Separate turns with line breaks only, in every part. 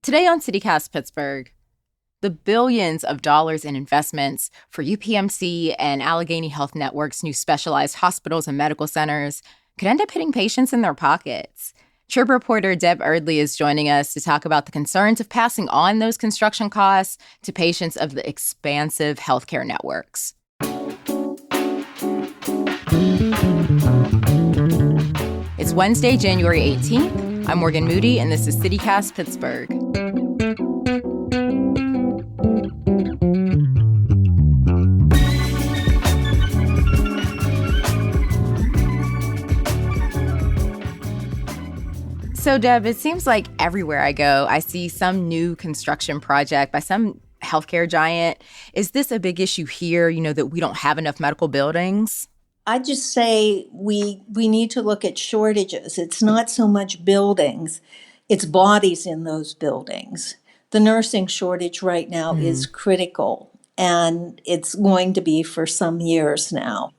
Today on CityCast Pittsburgh, the billions of dollars in investments for UPMC and Allegheny Health Network's new specialized hospitals and medical centers could end up hitting patients in their pockets. Trib reporter Deb Erdley is joining us to talk about the concerns of passing on those construction costs to patients of the expansive healthcare networks. It's Wednesday, January 18th. I'm Morgan Moody, and this is CityCast Pittsburgh. So, Deb, it seems like everywhere I go, I see some new construction project by some healthcare giant. Is this a big issue here, that we don't have enough medical buildings?
I just say we need to look at shortages. It's not so much buildings, it's bodies in those buildings. The nursing shortage right now is critical, and it's going to be for some years now.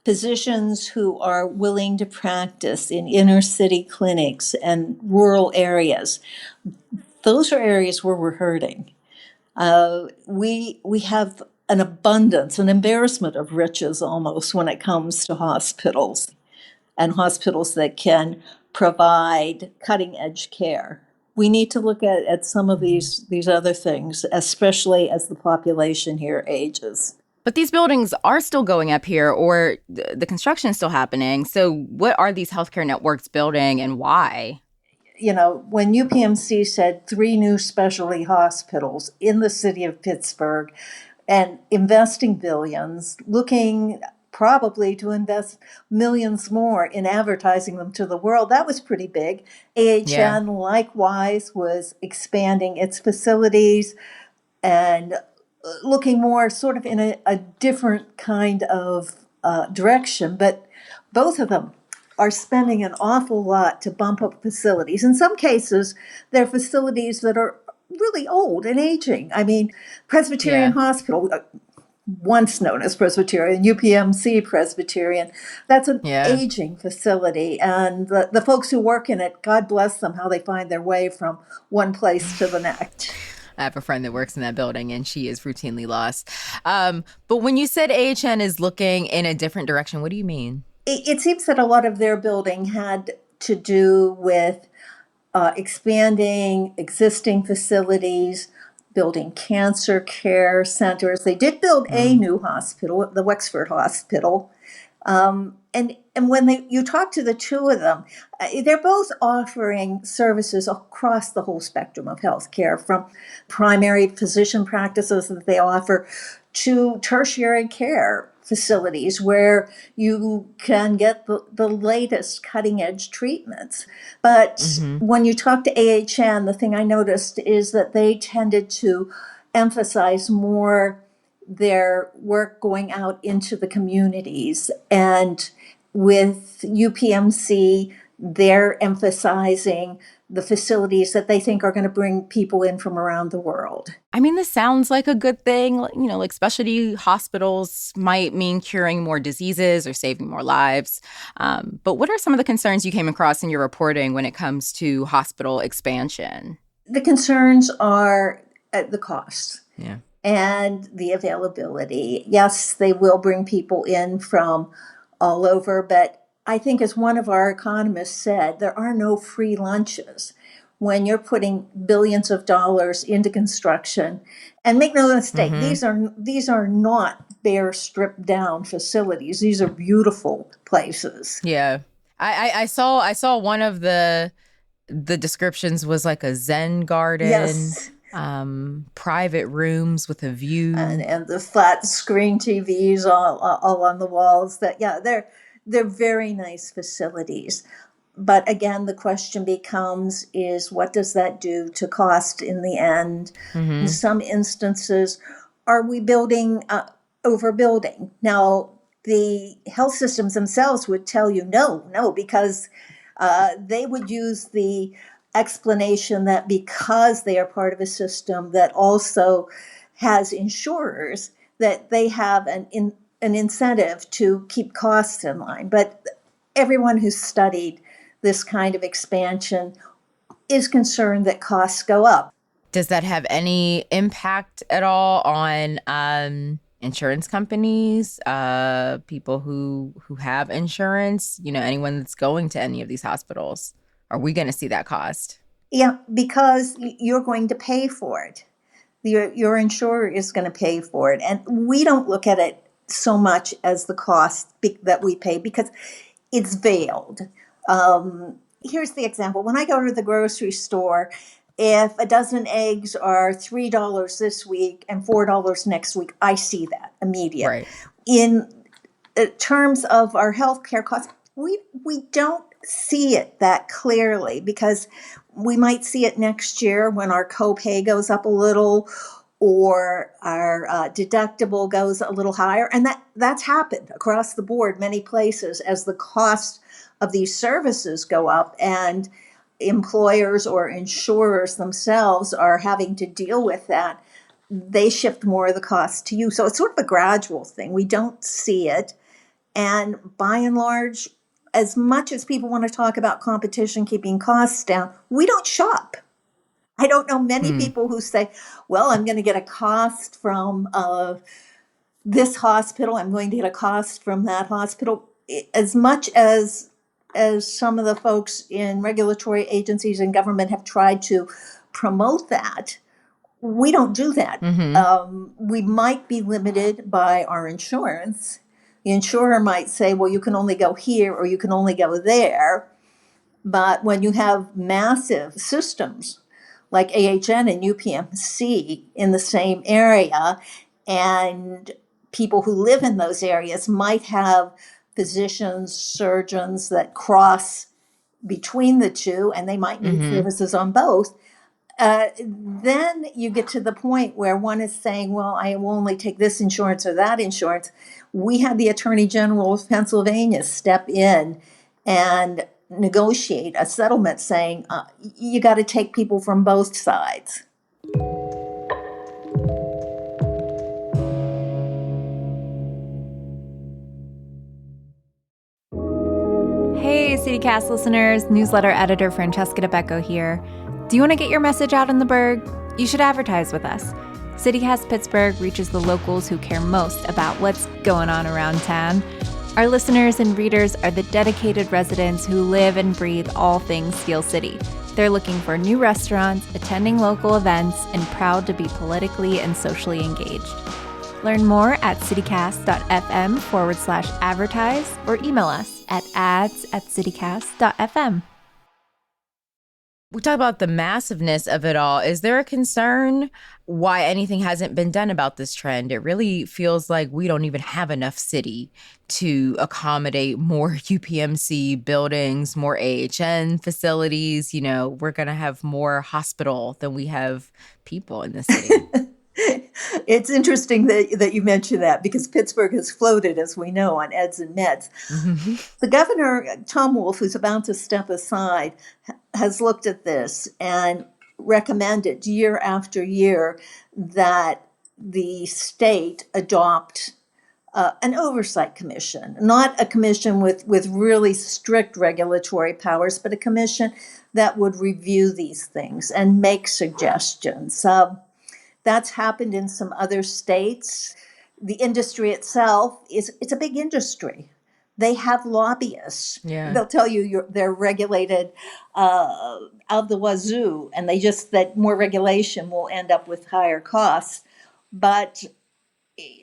Physicians who are willing to practice in inner city clinics and rural areas, those are areas where we're hurting. We have an abundance, an embarrassment of riches almost when it comes to hospitals and hospitals that can provide cutting edge care. We need to look at some of these other things, especially as the population here ages.
But these buildings are still going up here, or the construction is still happening. So what are these healthcare networks building and why?
When UPMC said 3 new specialty hospitals in the city of Pittsburgh and investing billions, looking probably to invest millions more in advertising them to the world, that was pretty big. AHN likewise was expanding its facilities and looking more sort of in a different kind of direction, but both of them are spending an awful lot to bump up facilities. In some cases, they're facilities that are really old and aging. I mean, Presbyterian Hospital, once known as Presbyterian, UPMC Presbyterian, that's an aging facility. And the folks who work in it, God bless them, how they find their way from one place to the next.
I have a friend that works in that building, and she is routinely lost. But when you said AHN is looking in a different direction, what do you mean?
It seems that a lot of their building had to do with expanding existing facilities, building cancer care centers. They did build a new hospital, the Wexford Hospital. And when you talk to the two of them, they're both offering services across the whole spectrum of healthcare, from primary physician practices that they offer to tertiary care facilities where you can get the latest cutting edge treatments. But when you talk to AHN, the thing I noticed is that they tended to emphasize more their work going out into the communities. And with UPMC, they're emphasizing the facilities that they think are going to bring people in from around the world.
I mean, this sounds like a good thing. Like specialty hospitals might mean curing more diseases or saving more lives. But what are some of the concerns you came across in your reporting when it comes to hospital expansion?
The concerns are the costs.
Yeah.
And the availability. Yes, they will bring people in from all over, but I think, as one of our economists said, there are no free lunches when you're putting billions of dollars into construction. And make no mistake, these are not bare, stripped down facilities. These are beautiful places.
Yeah, I saw one of the descriptions was like a Zen garden.
Yes.
Private rooms with a view,
and the flat screen TVs all on the walls. They're very nice facilities. But again, the question becomes is what does that do to cost in the end? In some instances, are we building overbuilding? Now, the health systems themselves would tell you no, because they would use the explanation that because they are part of a system that also has insurers, that they have an incentive to keep costs in line. But everyone who's studied this kind of expansion is concerned that costs go up.
Does that have any impact at all on insurance companies, people who have insurance, anyone that's going to any of these hospitals? Are we going to see that cost?
Yeah, because you're going to pay for it. Your insurer is going to pay for it. And we don't look at it so much as the cost that we pay because it's veiled. Here's the example. When I go to the grocery store, if a dozen eggs are $3 this week and $4 next week, I see that immediate.
Right.
In terms of our healthcare costs, we don't see it that clearly because we might see it next year when our copay goes up a little or our deductible goes a little higher. And that's happened across the board, many places, as the cost of these services go up and employers or insurers themselves are having to deal with that. They shift more of the cost to you. So it's sort of a gradual thing. We don't see it. And by and large, as much as people want to talk about competition keeping costs down, we don't shop. I don't know many people who say, well, I'm going to get a cost from this hospital. I'm going to get a cost from that hospital. As much as some of the folks in regulatory agencies and government have tried to promote that, we don't do that. We might be limited by our insurance. The insurer might say, well, you can only go here or you can only go there. But when you have massive systems like AHN and UPMC in the same area, and people who live in those areas might have physicians, surgeons that cross between the two, and they might need services on both. Then you get to the point where one is saying, well, I will only take this insurance or that insurance. We had the Attorney General of Pennsylvania step in and negotiate a settlement saying, you got to take people from both sides.
Hey, CityCast listeners, newsletter editor Francesca DeBecco here. Do you want to get your message out in the Burgh? You should advertise with us. CityCast Pittsburgh reaches the locals who care most about what's going on around town. Our listeners and readers are the dedicated residents who live and breathe all things Steel City. They're looking for new restaurants, attending local events, and proud to be politically and socially engaged. Learn more at citycast.fm/advertise or email us at ads@citycast.fm.
We talk about the massiveness of it all. Is there a concern why anything hasn't been done about this trend? It really feels like we don't even have enough city to accommodate more UPMC buildings, more AHN facilities. We're going to have more hospital than we have people in the city.
It's interesting that you mentioned that because Pittsburgh has floated, as we know, on eds and meds. The governor, Tom Wolf, who's about to step aside, has looked at this and recommended year after year that the state adopt an oversight commission, not a commission with really strict regulatory powers, but a commission that would review these things and make suggestions. That's happened in some other states. The industry itself it's a big industry. They have lobbyists.
Yeah.
They'll tell you they're regulated out the wazoo, and that more regulation will end up with higher costs. But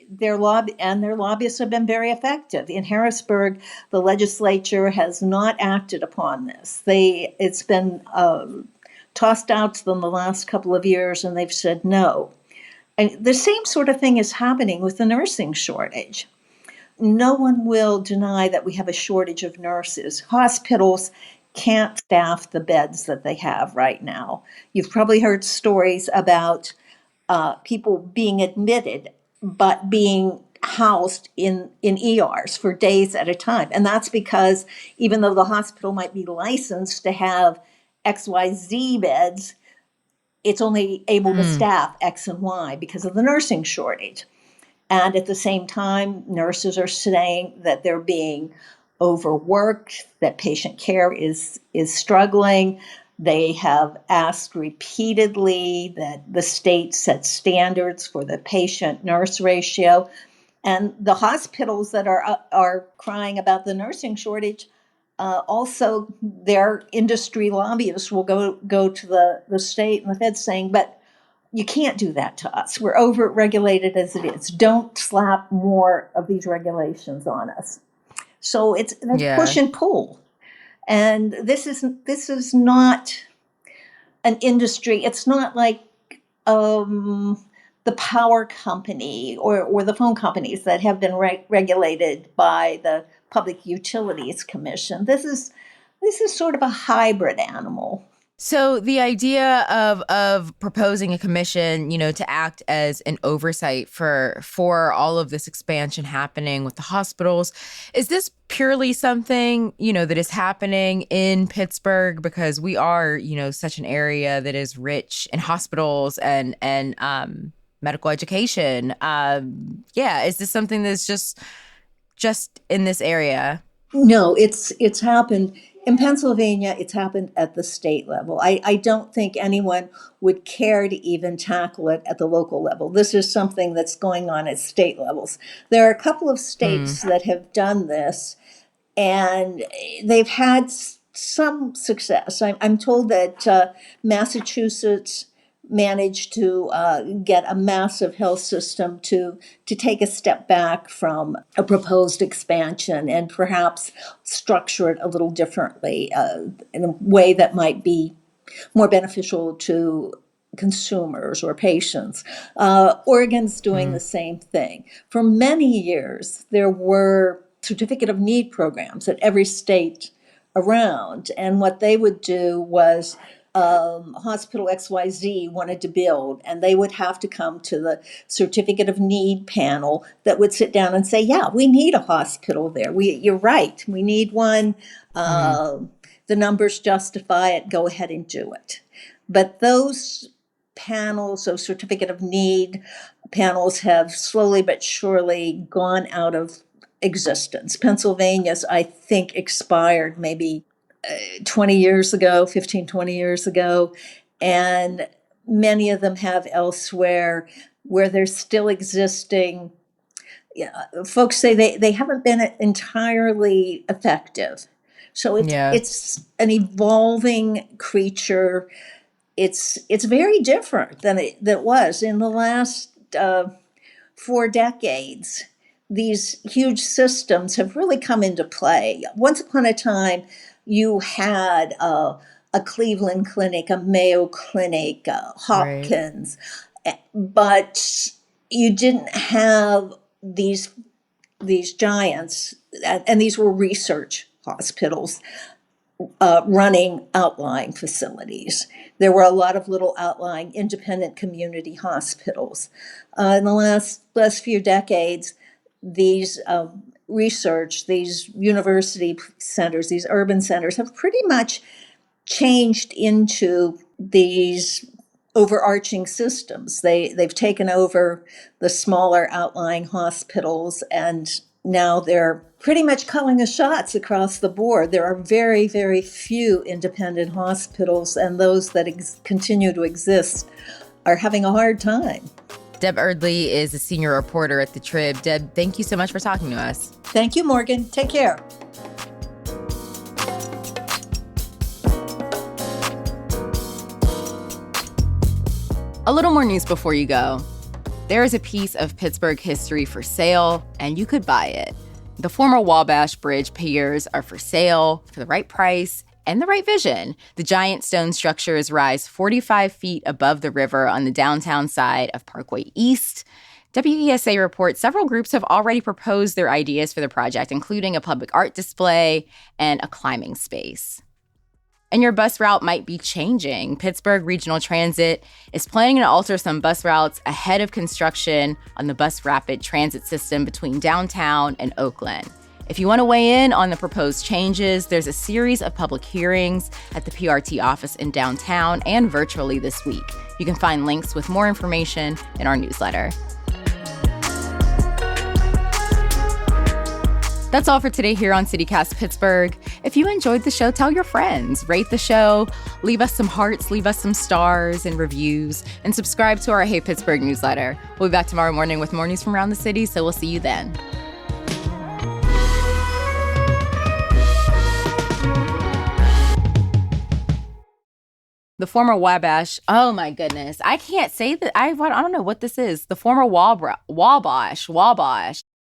their lobbyists have been very effective. In Harrisburg, the legislature has not acted upon this. It's been tossed out to them the last couple of years, and they've said no. And the same sort of thing is happening with the nursing shortage. No one will deny that we have a shortage of nurses. Hospitals can't staff the beds that they have right now. You've probably heard stories about people being admitted but being housed in ERs for days at a time. And that's because even though the hospital might be licensed to have XYZ beds, it's only able to staff X and Y because of the nursing shortage. And at the same time, nurses are saying that they're being overworked, that patient care is struggling. They have asked repeatedly that the state set standards for the patient-nurse ratio. And the hospitals that are crying about the nursing shortage, also their industry lobbyists will go to the state and the feds saying, but you can't do that to us. We're over-regulated as it is. Don't slap more of these regulations on us. So it's push and pull. And this is not an industry. It's not like the power company or the phone companies that have been regulated by the Public Utilities Commission. This is sort of a hybrid animal.
So the idea of proposing a commission, to act as an oversight for all of this expansion happening with the hospitals, is this purely something, that is happening in Pittsburgh because we are, such an area that is rich in hospitals and medical education? Is this something that's just in this area?
No, it's happened. In Pennsylvania, it's happened at the state level. I don't think anyone would care to even tackle it at the local level. This is something that's going on at state levels. There are a couple of states that have done this, and they've had some success. I'm told that Massachusetts managed to get a massive health system to take a step back from a proposed expansion and perhaps structure it a little differently in a way that might be more beneficial to consumers or patients. Oregon's doing the same thing. For many years, there were certificate of need programs at every state around, and what they would do was Hospital XYZ wanted to build, and they would have to come to the certificate of need panel that would sit down and say, yeah, we need a hospital there. You're right. We need one. The numbers justify it. Go ahead and do it. But those panels, those certificate of need panels, have slowly but surely gone out of existence. Pennsylvania's, I think, expired maybe 20 years ago, 15, 20 years ago, and many of them have elsewhere where they're still existing. Folks say they haven't been entirely effective. So it's an evolving creature. It's very different than it was in the last 4 decades. These huge systems have really come into play. Once upon a time, you had a Cleveland Clinic, a Mayo Clinic, Hopkins, but you didn't have these giants, and these were research hospitals running outlying facilities. There were a lot of little outlying independent community hospitals. In the last few decades, these research, these university centers, these urban centers have pretty much changed into these overarching systems. They've taken over the smaller outlying hospitals, and now they're pretty much calling the shots across the board. There are very, very few independent hospitals, and those that continue to exist are having a hard time.
Deb Erdely is a senior reporter at The Trib. Deb, thank you so much for talking to us.
Thank you, Morgan. Take care.
A little more news before you go. There is a piece of Pittsburgh history for sale, and you could buy it. The former Wabash Bridge piers are for sale for the right price and the right vision. The giant stone structures rise 45 feet above the river on the downtown side of Parkway East. WESA reports several groups have already proposed their ideas for the project, including a public art display and a climbing space. And your bus route might be changing. Pittsburgh Regional Transit is planning to alter some bus routes ahead of construction on the Bus Rapid Transit system between downtown and Oakland. If you want to weigh in on the proposed changes, there's a series of public hearings at the PRT office in downtown and virtually this week. You can find links with more information in our newsletter. That's all for today here on CityCast Pittsburgh. If you enjoyed the show, tell your friends, rate the show, leave us some hearts, leave us some stars and reviews, and subscribe to our Hey Pittsburgh newsletter. We'll be back tomorrow morning with more news from around the city, so we'll see you then. The former Wabash, oh my goodness, I can't say that, I don't know what this is. The former Wabash.